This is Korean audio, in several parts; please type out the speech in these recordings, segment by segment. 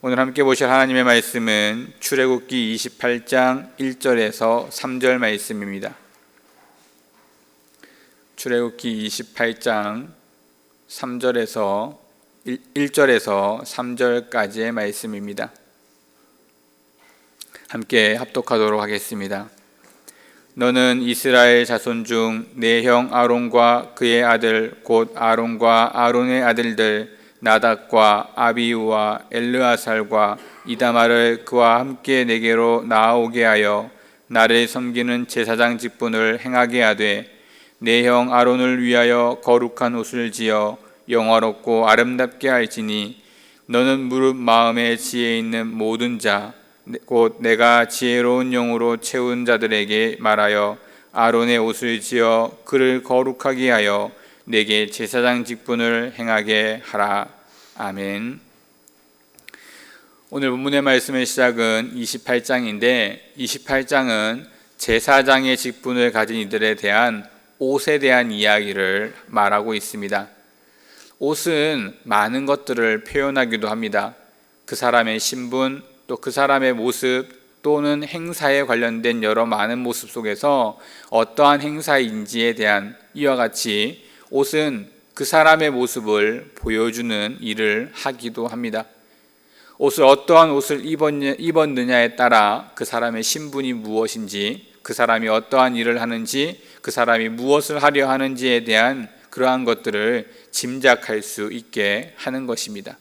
오늘 함께 보실 하나님의 말씀은 출애굽기 28장 1절에서 3절 말씀입니다. 출애굽기 28장 3절에서 1절에서 3절까지의 말씀입니다. 함께 합독하도록 하겠습니다. 너는 이스라엘 자손 중 내 형 아론과 그의 아들 곧 아론과 아론의 아들들 나답과 아비우와 엘르아살과 이다말을 그와 함께 내게로 나아오게 하여 나를 섬기는 제사장 직분을 행하게 하되 내 형 아론을 위하여 거룩한 옷을 지어 영화롭고 아름답게 할지니 너는 무릇 마음에 지혜 있는 모든 자 곧 내가 지혜로운 영으로 채운 자들에게 말하여 아론의 옷을 지어 그를 거룩하게 하여 내게 제사장 직분을 행하게 하라. 아멘. 오늘 본문의 말씀의 시작은 28장인데 28장은 제사장의 직분을 가진 이들에 대한 옷에 대한 이야기를 말하고 있습니다. 옷은 많은 것들을 표현하기도 합니다. 그 사람의 신분, 또 그 사람의 모습 또는 행사에 관련된 여러 많은 모습 속에서 어떠한 행사인지에 대한 이와 같이 옷은 그 사람의 모습을 보여주는 일을 하기도 합니다. 옷을 어떠한 옷을 입었느냐에 따라 그 사람의 신분이 무엇인지, 그 사람이 어떠한 일을 하는지, 그 사람이 무엇을 하려 하는지에 대한 그러한 것들을 짐작할 수 있게 하는 것입니다.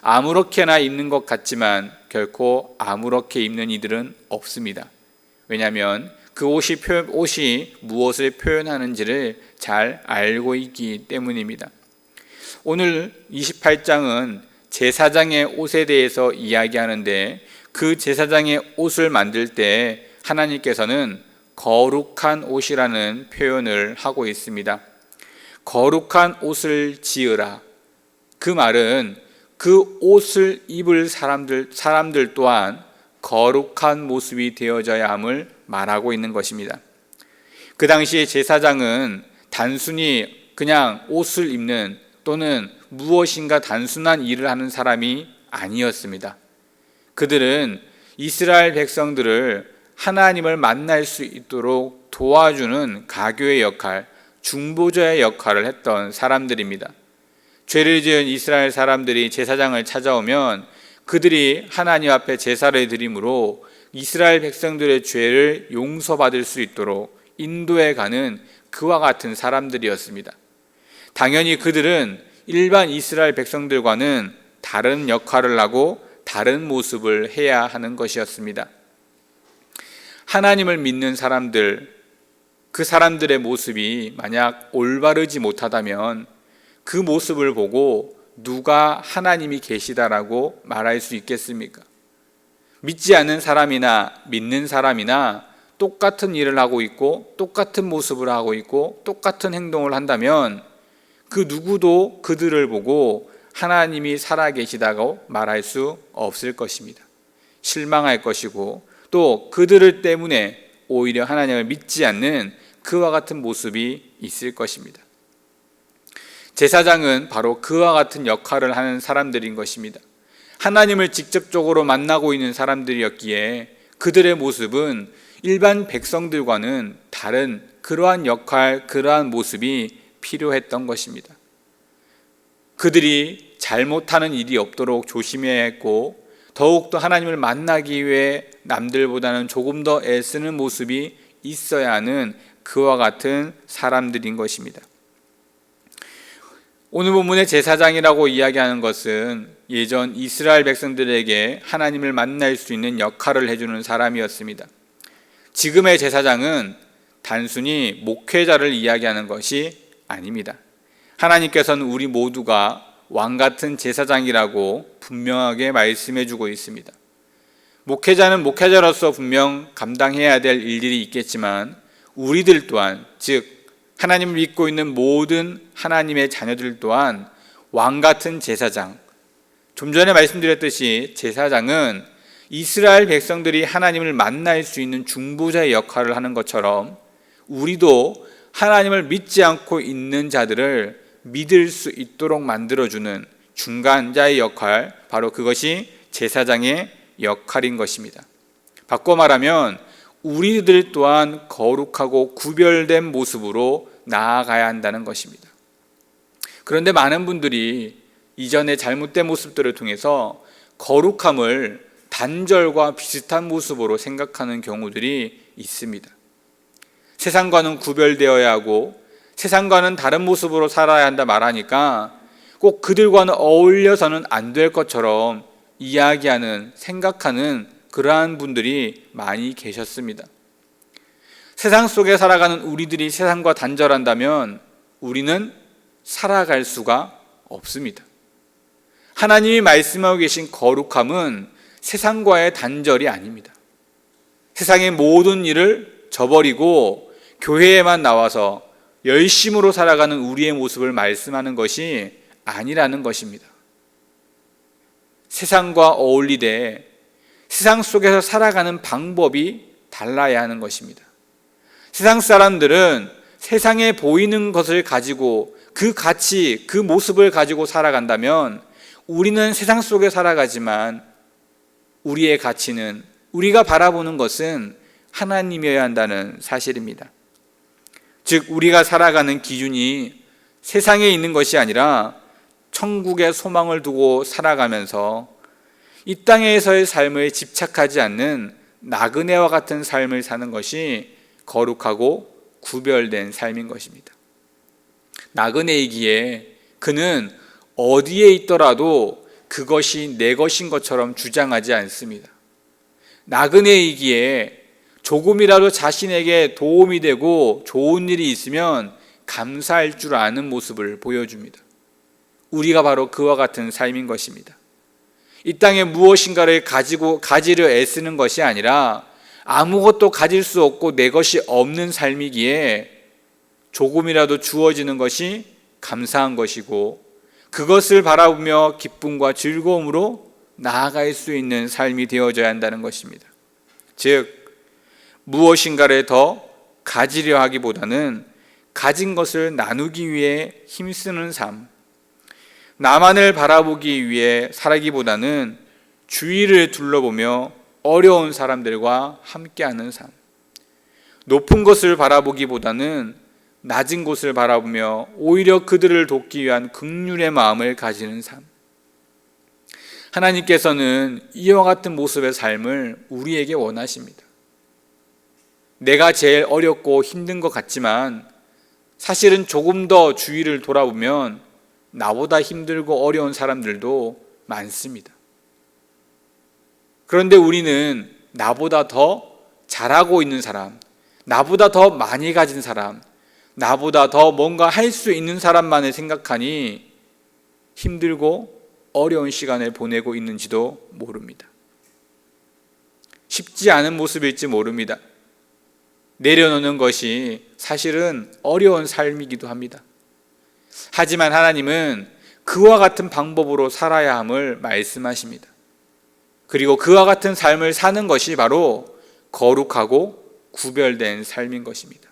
아무렇게나 입는 것 같지만 결코 아무렇게 입는 이들은 없습니다. 왜냐하면 그 옷이 무엇을 표현하는지를 잘 알고 있기 때문입니다. 오늘 28장은 제사장의 옷에 대해서 이야기하는데 그 제사장의 옷을 만들 때 하나님께서는 거룩한 옷이라는 표현을 하고 있습니다. 거룩한 옷을 지으라. 그 말은 그 옷을 입을 사람들 또한 거룩한 모습이 되어져야 함을 말하고 있는 것입니다. 그 당시에 제사장은 단순히 그냥 옷을 입는 또는 무엇인가 단순한 일을 하는 사람이 아니었습니다. 그들은 이스라엘 백성들을 하나님을 만날 수 있도록 도와주는 가교의 역할, 중보자의 역할을 했던 사람들입니다. 죄를 지은 이스라엘 사람들이 제사장을 찾아오면 그들이 하나님 앞에 제사를 드림으로 이스라엘 백성들의 죄를 용서받을 수 있도록 인도해 가는 그와 같은 사람들이었습니다. 당연히 그들은 일반 이스라엘 백성들과는 다른 역할을 하고 다른 모습을 해야 하는 것이었습니다. 하나님을 믿는 사람들, 그 사람들의 모습이 만약 올바르지 못하다면 그 모습을 보고 누가 하나님이 계시다라고 말할 수 있겠습니까? 믿지 않는 사람이나 믿는 사람이나 똑같은 일을 하고 있고 똑같은 모습을 하고 있고 똑같은 행동을 한다면 그 누구도 그들을 보고 하나님이 살아계시다고 말할 수 없을 것입니다. 실망할 것이고 또 그들을 때문에 오히려 하나님을 믿지 않는 그와 같은 모습이 있을 것입니다. 제사장은 바로 그와 같은 역할을 하는 사람들인 것입니다. 하나님을 직접적으로 만나고 있는 사람들이었기에 그들의 모습은 일반 백성들과는 다른 그러한 역할, 그러한 모습이 필요했던 것입니다. 그들이 잘못하는 일이 없도록 조심해야 했고 더욱더 하나님을 만나기 위해 남들보다는 조금 더 애쓰는 모습이 있어야 하는 그와 같은 사람들인 것입니다. 오늘 본문의 제사장이라고 이야기하는 것은 예전 이스라엘 백성들에게 하나님을 만날 수 있는 역할을 해주는 사람이었습니다. 지금의 제사장은 단순히 목회자를 이야기하는 것이 아닙니다. 하나님께서는 우리 모두가 왕같은 제사장이라고 분명하게 말씀해주고 있습니다. 목회자는 목회자로서 분명 감당해야 될 일들이 있겠지만 우리들 또한, 즉 하나님을 믿고 있는 모든 하나님의 자녀들 또한 왕같은 제사장, 좀 전에 말씀드렸듯이 제사장은 이스라엘 백성들이 하나님을 만날 수 있는 중보자의 역할을 하는 것처럼 우리도 하나님을 믿지 않고 있는 자들을 믿을 수 있도록 만들어주는 중간자의 역할, 바로 그것이 제사장의 역할인 것입니다. 바꿔 말하면 우리들 또한 거룩하고 구별된 모습으로 나아가야 한다는 것입니다. 그런데 많은 분들이 이전의 잘못된 모습들을 통해서 거룩함을 단절과 비슷한 모습으로 생각하는 경우들이 있습니다. 세상과는 구별되어야 하고 세상과는 다른 모습으로 살아야 한다 말하니까 꼭 그들과는 어울려서는 안 될 것처럼 이야기하는, 생각하는 그러한 분들이 많이 계셨습니다. 세상 속에 살아가는 우리들이 세상과 단절한다면 우리는 살아갈 수가 없습니다. 하나님이 말씀하고 계신 거룩함은 세상과의 단절이 아닙니다. 세상의 모든 일을 저버리고 교회에만 나와서 열심으로 살아가는 우리의 모습을 말씀하는 것이 아니라는 것입니다. 세상과 어울리되 세상 속에서 살아가는 방법이 달라야 하는 것입니다. 세상 사람들은 세상에 보이는 것을 가지고 그 가치, 그 모습을 가지고 살아간다면 우리는 세상 속에 살아가지만 우리의 가치는, 우리가 바라보는 것은 하나님이어야 한다는 사실입니다. 즉 우리가 살아가는 기준이 세상에 있는 것이 아니라 천국의 소망을 두고 살아가면서 이 땅에서의 삶을 집착하지 않는 나그네와 같은 삶을 사는 것이 거룩하고 구별된 삶인 것입니다. 나그네이기에 그는 어디에 있더라도 그것이 내 것인 것처럼 주장하지 않습니다. 나그네이기에 조금이라도 자신에게 도움이 되고 좋은 일이 있으면 감사할 줄 아는 모습을 보여줍니다. 우리가 바로 그와 같은 삶인 것입니다. 이 땅에 무엇인가를 가지려 애쓰는 것이 아니라 아무것도 가질 수 없고 내 것이 없는 삶이기에 조금이라도 주어지는 것이 감사한 것이고 그것을 바라보며 기쁨과 즐거움으로 나아갈 수 있는 삶이 되어져야 한다는 것입니다. 즉 무엇인가를 더 가지려 하기보다는 가진 것을 나누기 위해 힘쓰는 삶, 나만을 바라보기 위해 살기보다는 주위를 둘러보며 어려운 사람들과 함께하는 삶, 높은 것을 바라보기보다는 낮은 곳을 바라보며 오히려 그들을 돕기 위한 긍휼의 마음을 가지는 삶. 하나님께서는 이와 같은 모습의 삶을 우리에게 원하십니다. 내가 제일 어렵고 힘든 것 같지만 사실은 조금 더 주위를 돌아보면 나보다 힘들고 어려운 사람들도 많습니다. 그런데 우리는 나보다 더 잘하고 있는 사람, 나보다 더 많이 가진 사람, 나보다 더 뭔가 할 수 있는 사람만을 생각하니 힘들고 어려운 시간을 보내고 있는지도 모릅니다. 쉽지 않은 모습일지 모릅니다. 내려놓는 것이 사실은 어려운 삶이기도 합니다. 하지만 하나님은 그와 같은 방법으로 살아야 함을 말씀하십니다. 그리고 그와 같은 삶을 사는 것이 바로 거룩하고 구별된 삶인 것입니다.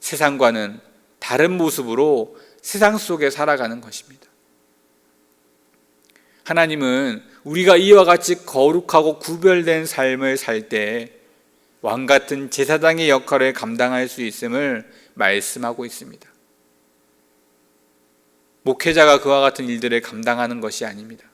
세상과는 다른 모습으로 세상 속에 살아가는 것입니다. 하나님은 우리가 이와 같이 거룩하고 구별된 삶을 살 때 왕 같은 제사장의 역할을 감당할 수 있음을 말씀하고 있습니다. 목회자가 그와 같은 일들을 감당하는 것이 아닙니다.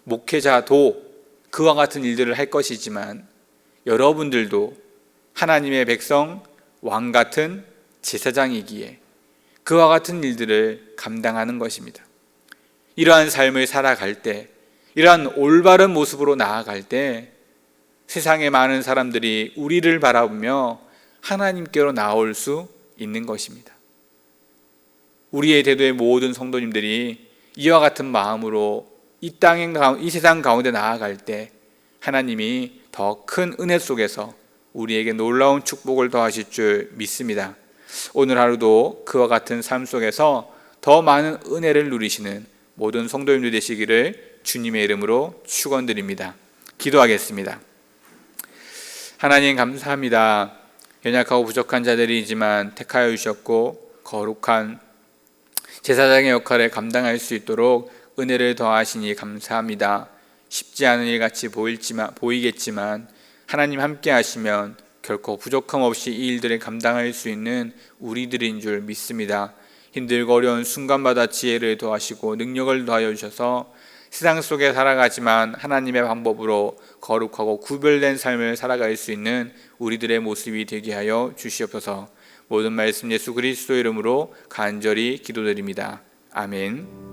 목회자도 그와 같은 일들을 할 것이지만 여러분들도 하나님의 백성, 왕 같은 제사장이기에 그와 같은 일들을 감당하는 것입니다. 이러한 삶을 살아갈 때, 이러한 올바른 모습으로 나아갈 때 세상의 많은 사람들이 우리를 바라보며 하나님께로 나올 수 있는 것입니다. 우리의 대도의 모든 성도님들이 이와 같은 마음으로 이 세상 가운데 나아갈 때 하나님이 더 큰 은혜 속에서 우리에게 놀라운 축복을 더하실 줄 믿습니다. 오늘 하루도 그와 같은 삶 속에서 더 많은 은혜를 누리시는 모든 성도님들 되시기를 주님의 이름으로 축원드립니다. 기도하겠습니다. 하나님 감사합니다. 연약하고 부족한 자들이지만 택하여 주셨고 거룩한 제사장의 역할을 감당할 수 있도록 은혜를 더하시니 감사합니다. 쉽지 않은 일 같이 보이겠지만 하나님 함께 하시면 결코 부족함 없이 이 일들을 감당할 수 있는 우리들인 줄 믿습니다. 힘들고 어려운 순간마다 지혜를 더하시고 능력을 더하여 주셔서 세상 속에 살아가지만 하나님의 방법으로 거룩하고 구별된 삶을 살아갈 수 있는 우리들의 모습이 되게 하여 주시옵소서. 모든 말씀 예수 그리스도 이름으로 간절히 기도드립니다. 아멘.